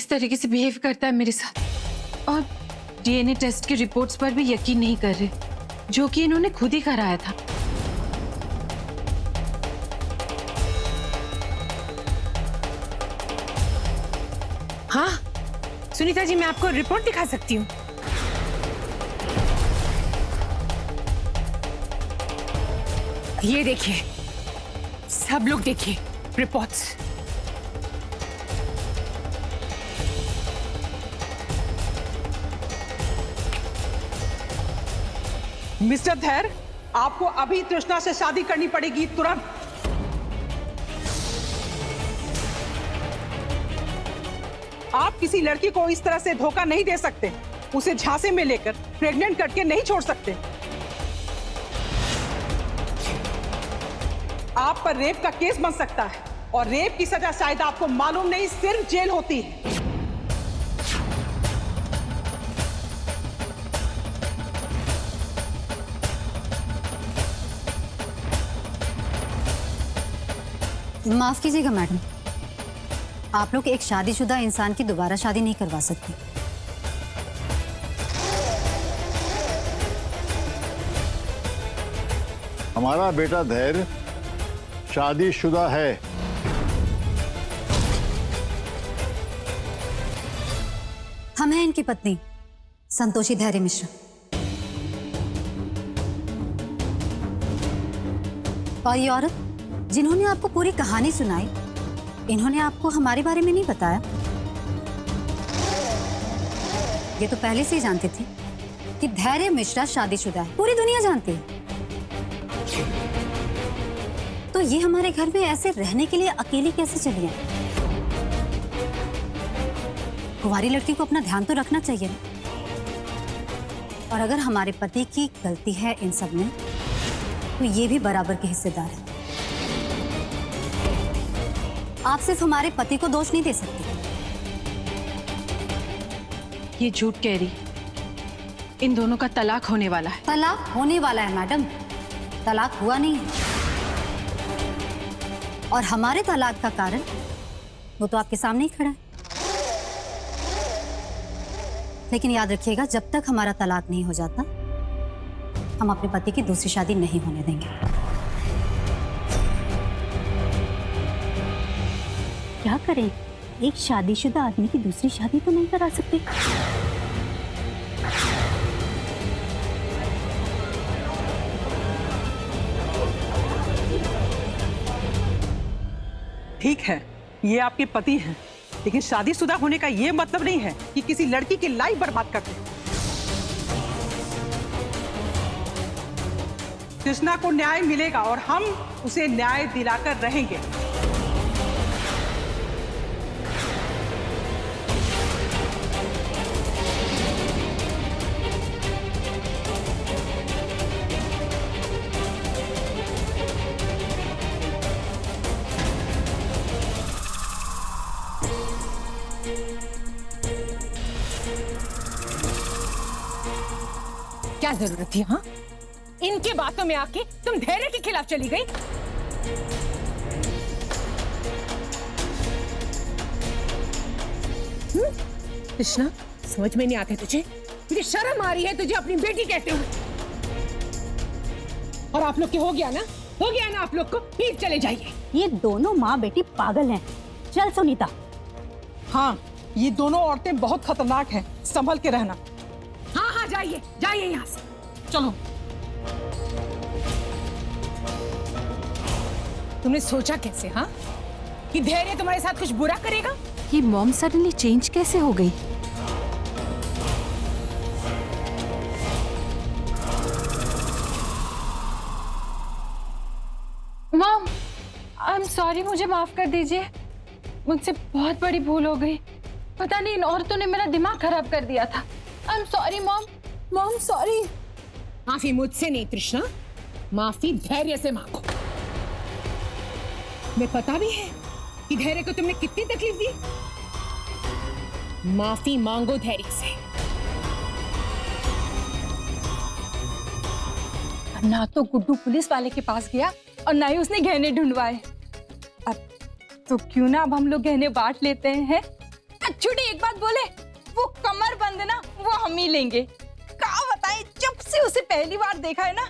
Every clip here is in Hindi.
इस तरीके से बिहेव करता है मेरे साथ, और डीएनए टेस्ट की रिपोर्ट्स पर भी यकीन नहीं कर रहे, जो कि इन्होंने खुद ही कराया था। हाँ सुनीता जी, मैं आपको रिपोर्ट दिखा सकती हूँ। ये देखिए, सब लोग देखिए रिपोर्ट्स। मिस्टर धैर्य, आपको अभी तृष्णा से शादी करनी पड़ेगी, तुरंत। आप किसी लड़की को इस तरह से धोखा नहीं दे सकते, उसे झांसे में लेकर प्रेग्नेंट करके नहीं छोड़ सकते। आप पर रेप का केस बन सकता है, और रेप की सजा शायद आपको मालूम नहीं, सिर्फ जेल होती है। माफ कीजिएगा मैडम, आप लोग एक शादीशुदा इंसान की दोबारा शादी नहीं करवा सकते। हमारा बेटा धैर्य शादीशुदा है। हम हैं इनकी पत्नी संतोषी धैर्य मिश्रा। और ये औरत जिन्होंने आपको पूरी कहानी सुनाई, इन्होंने आपको हमारे बारे में नहीं बताया। ये तो पहले से ही जानते थे कि धैर्य मिश्रा शादीशुदा है, पूरी दुनिया जानती है। तो ये हमारे घर में ऐसे रहने के लिए अकेली कैसे चली आई? कुंवारी लड़की को अपना ध्यान तो रखना चाहिए ना। और अगर हमारे पति की गलती है इन सब में, तो ये भी बराबर के हिस्सेदार है। आप सिर्फ हमारे पति को दोष नहीं दे सकते। ये झूठ कह रही, इन दोनों का तलाक होने वाला है। तलाक होने वाला है मैडम, तलाक हुआ नहीं है। और हमारे तलाक का कारण वो तो आपके सामने ही खड़ा है। लेकिन याद रखिएगा, जब तक हमारा तलाक नहीं हो जाता, हम अपने पति की दूसरी शादी नहीं होने देंगे। क्या करें, एक शादीशुदा आदमी की दूसरी शादी तो नहीं करा सकते। ठीक है, ये आपके पति हैं, लेकिन शादीशुदा होने का ये मतलब नहीं है कि किसी लड़की की लाइफ बर्बाद करते हैं। कृष्णा को न्याय मिलेगा और हम उसे न्याय दिलाकर रहेंगे। क्या जरूरत थी? हाँ, इनके बातों में आके तुम धैर्य के खिलाफ चली गई। कृष्णा, समझ में नहीं आते तुझे? तुझे शर्म आ रही है तुझे अपनी बेटी कहते हुए? और आप लोग के हो गया ना, हो गया ना आप लोग को, प्लीज चले जाइए। ये दोनों माँ बेटी पागल हैं। चल सुनीता। हाँ, ये दोनों औरतें बहुत खतरनाक हैं, संभल के रहना। हाँ हाँ, जाइए जाइए यहाँ से, चलो। तुमने सोचा कैसे, हाँ, कि धैर्य तुम्हारे साथ कुछ बुरा करेगा? ये मॉम सडनली चेंज कैसे हो गई? मॉम, आई एम सॉरी, मुझे माफ कर दीजिए। मुझसे बहुत बड़ी भूल हो गई। पता नहीं इन औरतों ने मेरा दिमाग खराब कर दिया था। I am sorry mom. Mom sorry. माफी मुझसे नहीं तृष्णा, माफी धैर्य से मांगो। मैं पता भी है कि धैर्य को तुमने कितनी तकलीफ दी। माफी मांगो धैर्य से। ना तो गुड्डू पुलिस वाले के पास गया और ना ही उसने गहने ढूंढवाए। अब तो क्यों ना अब हम लोग गहने बांट लेते हैं? छोटी एक बात बोले, वो कमर बंद ना वो हम ही लेंगे। का बताए, जब से उसे पहली बार देखा है ना,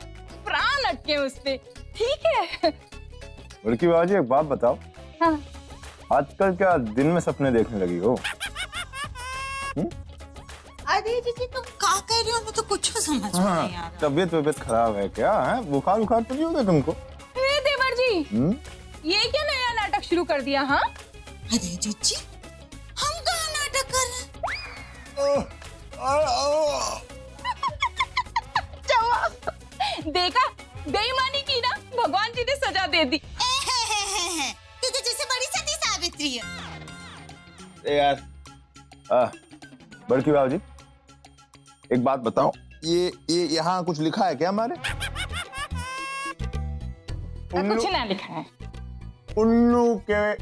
प्राण अटके उस पे। ठीक है। बड़की बाजी एक बात बताओ, हाँ। आजकल क्या दिन में सपने देखने लगी हो? अरे जीजी तुम क्या कह रही हो, मैं तो कुछ समझ में नहीं आ रहा। तबीयत खराब है क्या? है बुखार तो नहीं होगा तुमको? देवर जी, ये क्या नया नाटक शुरू कर दिया? हाँ अरे जीजी हम कहाँ नाटक कर रहे हैं? देखा, बेईमानी की ना, भगवान जी ने सजा दे दी। तू तो जैसे बड़ी सती सावित्री है। ए यार, बड़की बाजी एक बात बताओ, ये यहाँ कुछ लिखा है क्या हमारे? कुछ ना लिखा है। उल्लू के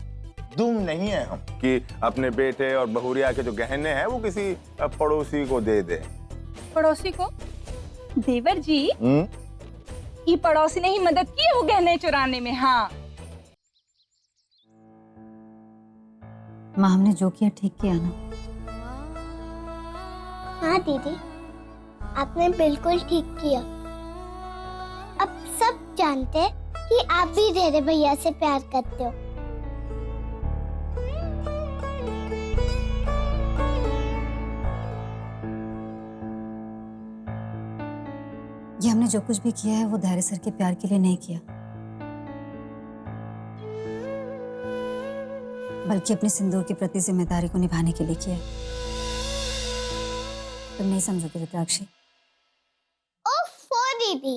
दुम नहीं है हम कि अपने बेटे और बहुरिया के जो गहने हैं वो किसी पड़ोसी को दे दे। पड़ोसी को? देवर जी, ये पड़ोसी ने ही मदद की है वो गहने चुराने में। हाँ माँ, हमने जो किया ठीक किया ना? हाँ दीदी, आपने बिल्कुल ठीक किया। अब सब जानते हैं कि आप भी धैर्य भैया से प्यार करते हो। ये हमने जो कुछ भी किया है वो धैर्य सर के प्यार के लिए नहीं किया, बल्कि अपने सिंदूर के प्रति जिम्मेदारी को निभाने के लिए किया। तुम नहीं समझोगे रुद्राक्षी। ओफो दीदी,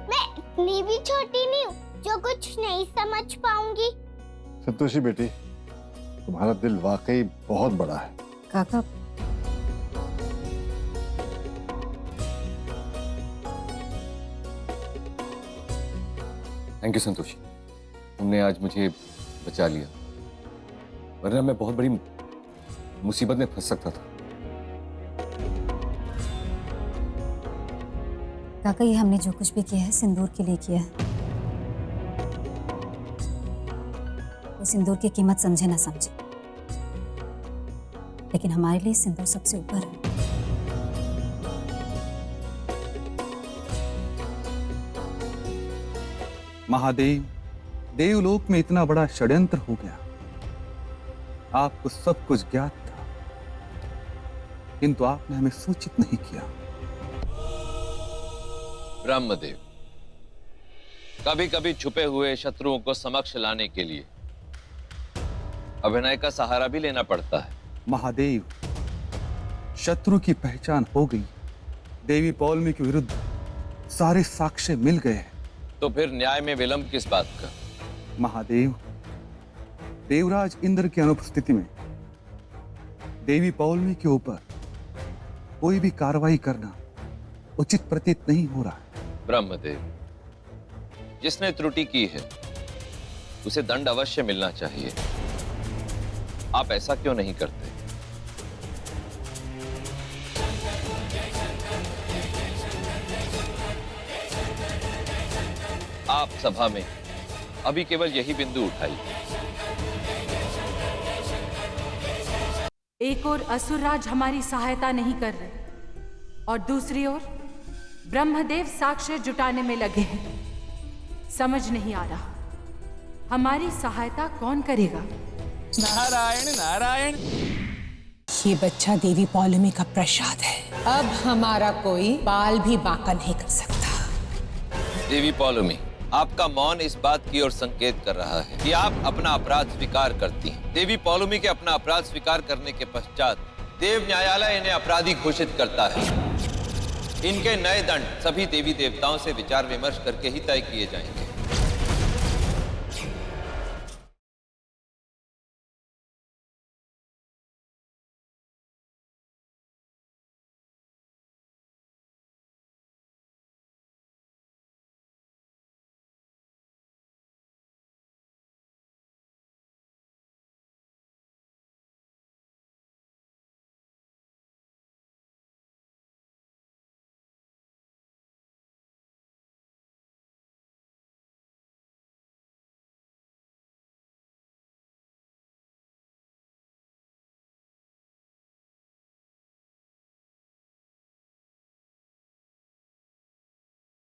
मैं इतनी भी छोटी नहीं हूँ जो कुछ नहीं समझ पाऊंगी। संतोषी बेटी, तुम्हारा दिल वाकई बहुत बड़ा है। काका, थैंक यू संतोषी, तुमने आज मुझे बचा लिया, वरना मैं बहुत बड़ी मुसीबत में फंस सकता था। काका, ये हमने जो कुछ भी किया है सिंदूर के लिए किया है। वो सिंदूर की कीमत समझे ना समझे, लेकिन हमारे लिए सिंदूर सबसे ऊपर है। महादेव, देवलोक में इतना बड़ा षड्यंत्र हो गया। आपको सब कुछ ज्ञात था, किंतु आपने हमें सूचित नहीं किया। ब्रह्मदेव, कभी कभी छुपे हुए शत्रुओं को समक्ष लाने के लिए अभिनय का सहारा भी लेना पड़ता है। महादेव, शत्रु की पहचान हो गई, देवी पौलमी के विरुद्ध सारे साक्ष्य मिल गए हैं। तो फिर न्याय में विलंब किस बात का? महादेव, देवराज इंद्र की अनुपस्थिति में देवी पौलमी के ऊपर कोई भी कार्रवाई करना उचित प्रतीत नहीं हो रहा है। ब्रह्मदेव, जिसने त्रुटि की है उसे दंड अवश्य मिलना चाहिए। आप ऐसा क्यों नहीं करते? आप सभा में अभी केवल यही बिंदु उठाइए। एक ओर असुरराज हमारी सहायता नहीं कर रहे और दूसरी ओर ब्रह्मदेव साक्ष्य जुटाने में लगे हैं। समझ नहीं आ रहा हमारी सहायता कौन करेगा। नारायण नारायण, ये बच्चा देवी पौलमी का प्रसाद है। अब हमारा कोई बाल भी बांका नहीं कर सकता। देवी पौलमी, आपका मौन इस बात की ओर संकेत कर रहा है कि आप अपना अपराध स्वीकार करती हैं। देवी पौलमी के अपना अपराध स्वीकार करने के पश्चात देव न्यायालय इन्हें अपराधी घोषित करता है। इनके नए दंड सभी देवी देवताओं से विचार विमर्श करके ही तय किए जाएंगे।